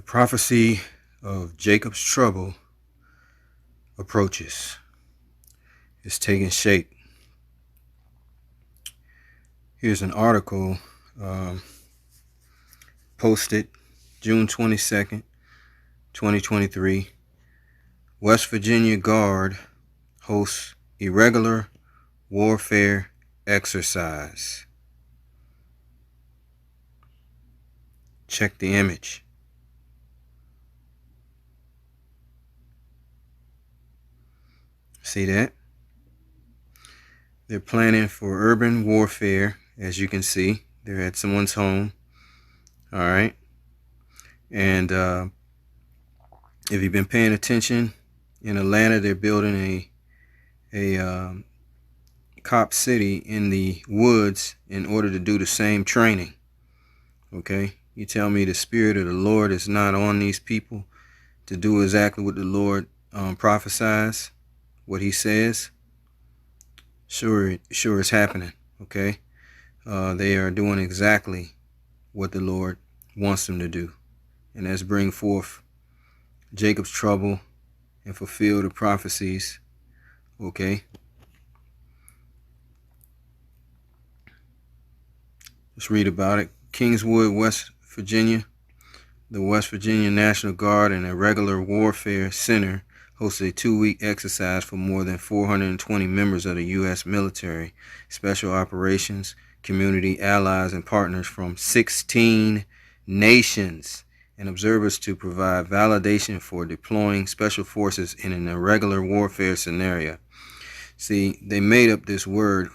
The prophecy of Jacob's trouble approaches. It's taking shape. Here's an article posted June 22nd, 2023. West Virginia Guard hosts irregular warfare exercise. Check the image. See that? They're planning for urban warfare, as you can see. They're at someone's home. All right. And if you've been paying attention, in Atlanta, they're building a cop city in the woods in order to do the same training. Okay. You tell me the Spirit of the Lord is not on these people to do exactly what the Lord prophesies, what he says. Sure it's happening. Okay. They are doing exactly what the Lord wants them to do. And that's bring forth Jacob's trouble and fulfill the prophecies. Okay. Let's read about it. Kingswood, West Virginia. The West Virginia National Guard and Irregular Warfare Center hosted a 2-week exercise for more than 420 members of the U.S. military, special operations, community allies, and partners from 16 nations and observers to provide validation for deploying special forces in an irregular warfare scenario. See, they made up this word,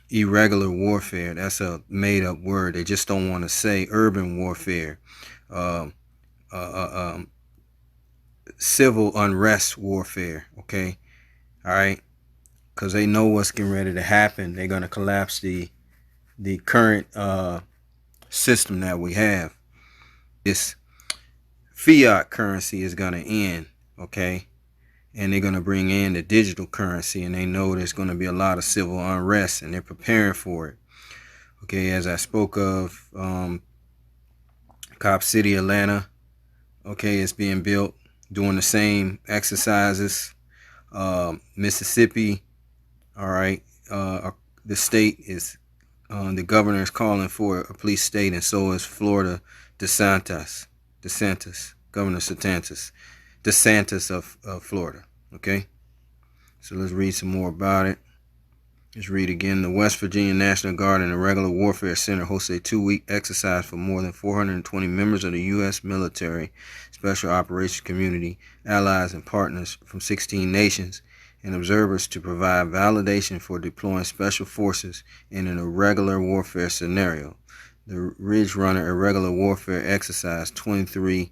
irregular warfare. That's a made-up word. They just don't want to say urban warfare. Civil unrest warfare. Okay. All right. Because they know what's getting ready to happen. They're going to collapse the current system that we have. This fiat currency is going to end. Okay. And they're going to bring in the digital currency, and they know there's going to be a lot of civil unrest, and they're preparing for it. Okay. As I spoke of, Cop City, Atlanta. Okay. It's being built. Doing the same exercises. Mississippi, all right. The state is, the governor is calling for a police state, and so is Florida. DeSantis, Governor DeSantis of Florida. Okay. So let's read some more about it. Let's read again. The West Virginia National Guard and Irregular Warfare Center hosted a 2-week exercise for more than 420 members of the U.S. military, special operations community, allies, and partners from 16 nations, and observers to provide validation for deploying special forces in an irregular warfare scenario. The Ridge Runner Irregular Warfare Exercise 23-01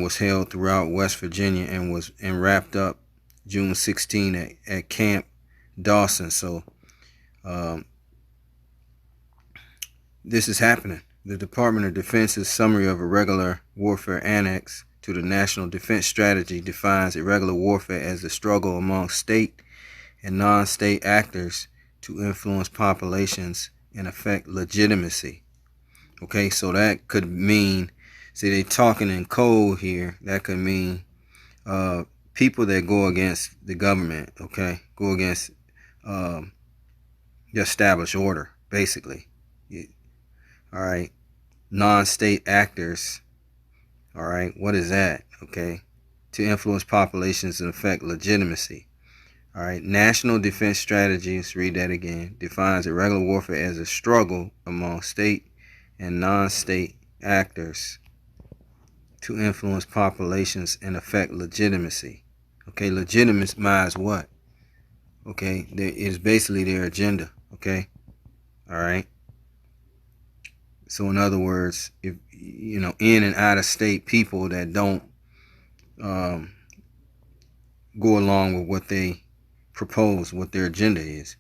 was held throughout West Virginia and wrapped up June 16 at Camp Dawson. So this is happening. The Department of Defense's summary of irregular warfare annex to the National Defense Strategy defines irregular warfare as the struggle among state and non-state actors to influence populations and affect legitimacy. Okay, so that could mean, see, they talking in code here. That could mean people that go against the government, okay, go against the established order, basically. All right. Non-state actors. All right. What is that? Okay. To influence populations and affect legitimacy. All right. National Defense Strategies, read that again, defines irregular warfare as a struggle among state and non-state actors to influence populations and affect legitimacy. Okay. Legitimize what? Okay. It is basically their agenda. Okay. All right. So in other words, if in and out of state people that don't go along with what they propose, what their agenda is.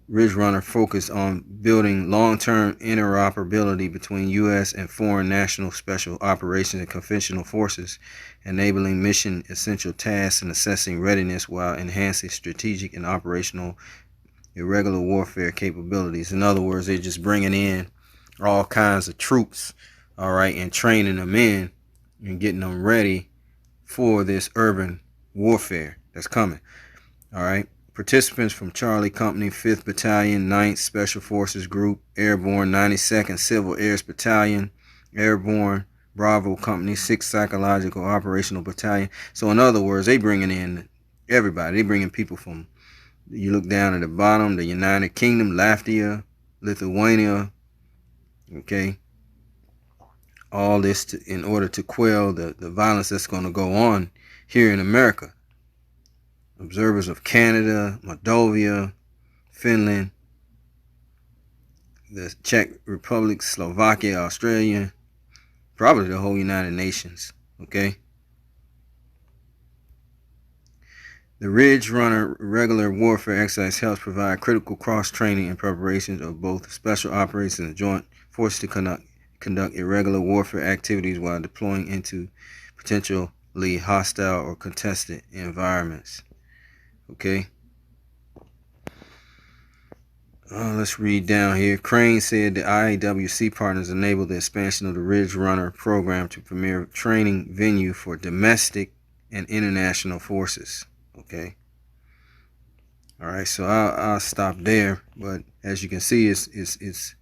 Ridge Runner focused on building long-term interoperability between U.S. and foreign national special operations and conventional forces, enabling mission essential tasks and assessing readiness while enhancing strategic and operational irregular warfare capabilities. In other words, they're just bringing in all kinds of troops, all right, and training them in and getting them ready for this urban warfare that's coming. All right. Participants from Charlie Company, 5th Battalion, 9th Special Forces Group, Airborne 92nd Civil Air Battalion, Airborne Bravo Company, 6th Psychological Operational Battalion. So in other words, they bringing in everybody. They bringing people from, you look down at the bottom, the United Kingdom, Latvia, Lithuania, okay, all this in order to quell the violence that's going to go on here in America. Observers of Canada, Moldova, Finland, the Czech Republic, Slovakia, Australia, probably the whole United Nations, okay? The Ridge Runner Regular Warfare Exercise helps provide critical cross-training and preparations of both special operations and joint forces to conduct irregular warfare activities while deploying into potentially hostile or contested environments. Okay. Let's read down here. Crane said the IAWC partners enabled the expansion of the Ridge Runner program to premier training venue for domestic and international forces. Okay. All right. So I'll stop there. But as you can see, it's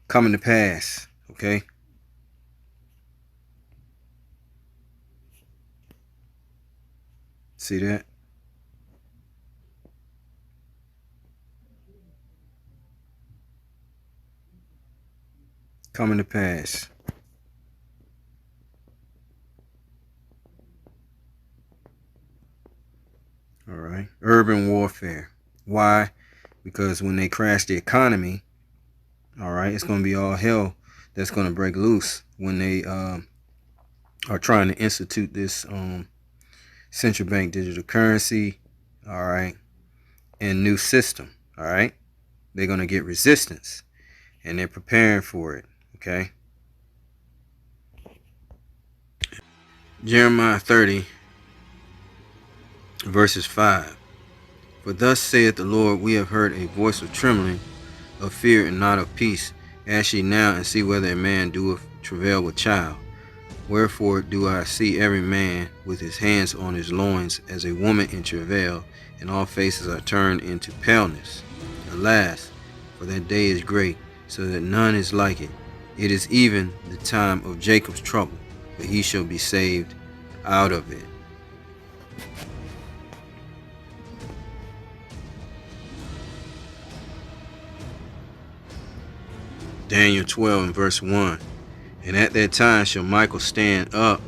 coming to pass. Okay. See that? Coming to pass. All right. Urban warfare. Why? Because when they crash the economy, all right, it's going to be all hell that's going to break loose when they are trying to institute this central bank digital currency, all right, and new system, all right. They're going to get resistance, and they're preparing for it, okay. Jeremiah 30, verses 5. For thus saith the Lord, we have heard a voice of trembling, of fear and not of peace. Ask ye now and see whether a man doeth travail with child. Wherefore do I see every man with his hands on his loins as a woman in travail, and all faces are turned into paleness. Alas, for that day is great, so that none is like it. It is even the time of Jacob's trouble, but he shall be saved out of it. Daniel 12 and verse 1. And at that time shall Michael stand up,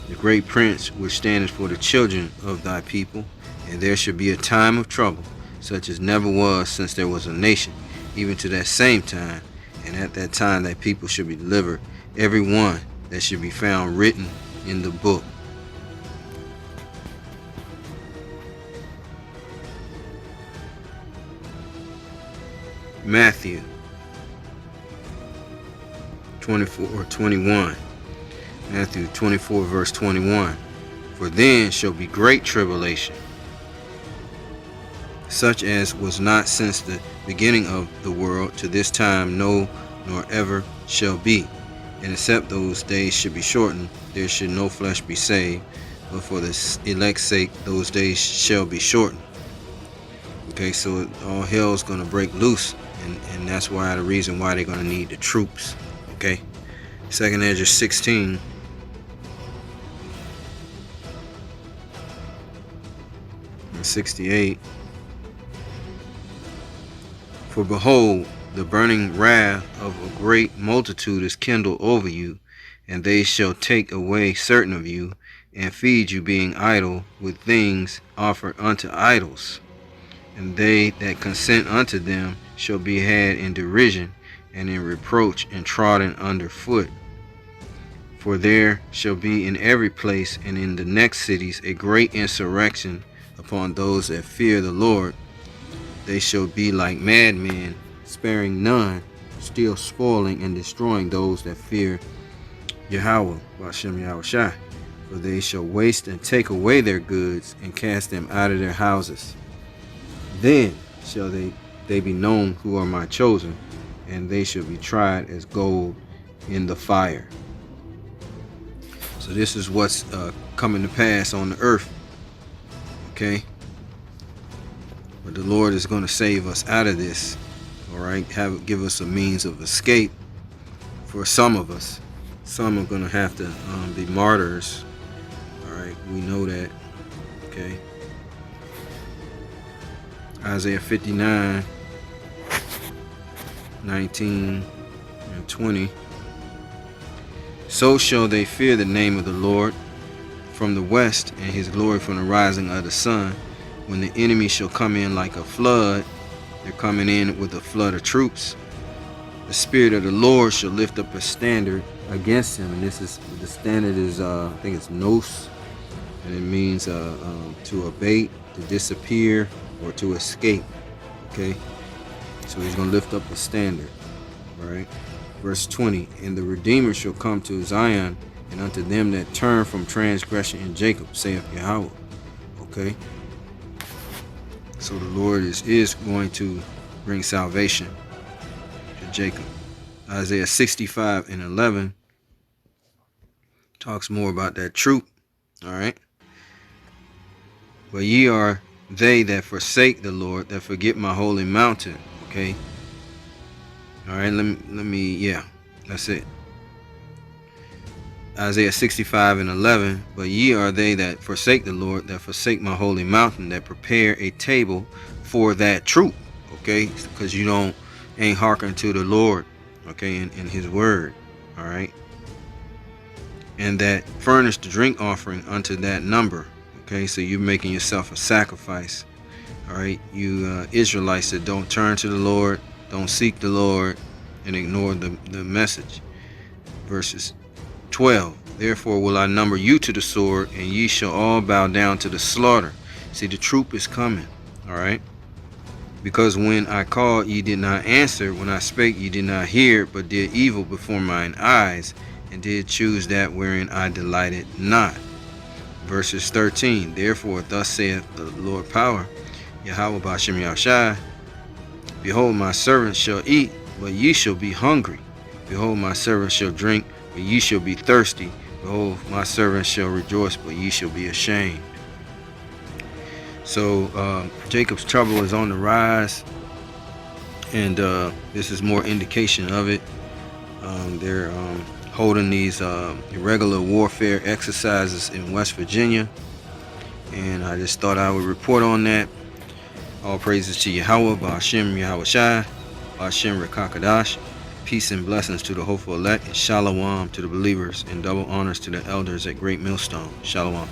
the great prince which standeth for the children of thy people, and there shall be a time of trouble, such as never was since there was a nation, even to that same time. And at that time thy people shall be delivered, every one that should be found written in the book. Matthew 24:21. Matthew 24 verse 21. For then shall be great tribulation, such as was not since the beginning of the world to this time, no, nor ever shall be. And except those days should be shortened, there should no flesh be saved. But for the elect's sake, those days shall be shortened. Okay, so all hell's going to break loose, and that's why the reason why they're going to need the troops. Okay, 2nd Ezra 16. And 68. For behold, the burning wrath of a great multitude is kindled over you, and they shall take away certain of you, and feed you, being idle, with things offered unto idols. And they that consent unto them shall be had in derision, and in reproach, and trodden under foot. For there shall be in every place and in the next cities a great insurrection upon those that fear the Lord. They shall be like madmen, sparing none, still spoiling and destroying those that fear Yahweh, Bashem Yahushai. For they shall waste and take away their goods, and cast them out of their houses. Then shall they be known who are my chosen, and they shall be tried as gold in the fire. So this is what's coming to pass on the earth. Okay. But the Lord is going to save us out of this. All right. Give us a means of escape for some of us. Some are going to have to be martyrs. All right. We know that. Okay. Isaiah 59, 19 and 20. So shall they fear the name of the Lord from the west, and his glory from the rising of the sun. When the enemy shall come in like a flood, they're coming in with a flood of troops. The Spirit of the Lord shall lift up a standard against him. And this is, the standard is, I think it's nos, and it means to abate, to disappear, or to escape. Okay, so he's going to lift up a standard. All right. Verse 20, and the Redeemer shall come to Zion, and unto them that turn from transgression in Jacob, saith Yahweh. Okay. So the Lord is going to bring salvation to Jacob. Isaiah 65 and 11 talks more about that troop. All right. But ye are they that forsake the Lord, that forget my holy mountain. Okay. All right. Let me, yeah, that's it. Isaiah 65 and 11, but ye are they that forsake the Lord, that forsake my holy mountain, that prepare a table for that troop. Okay, because you ain't hearken to the Lord, okay, in his word. All right, and that furnish the drink offering unto that number. Okay, so you're making yourself a sacrifice. All right, you Israelites that don't turn to the Lord, don't seek the Lord, and ignore the message. Verses 12, therefore will I number you to the sword, and ye shall all bow down to the slaughter. See, the troop is coming. All right, because when I called, ye did not answer, when I spake, ye did not hear, but did evil before mine eyes, and did choose that wherein I delighted not. Verses 13, therefore thus saith the Lord power, Yahweh B'Shem Yahushai, behold, my servants shall eat, but ye shall be hungry. Behold, my servants shall drink, but ye shall be thirsty. Behold, my servants shall rejoice, but ye shall be ashamed. So Jacob's trouble is on the rise, and this is more indication of it. They're holding these irregular warfare exercises in West Virginia, and I just thought I would report on that. All praises to Yahweh, Ba'Shem Yahushai, Ba'Shem Rekakadash. Peace and blessings to the hopeful elect, and shalom to the believers, and double honors to the elders at Great Millstone. Shalom.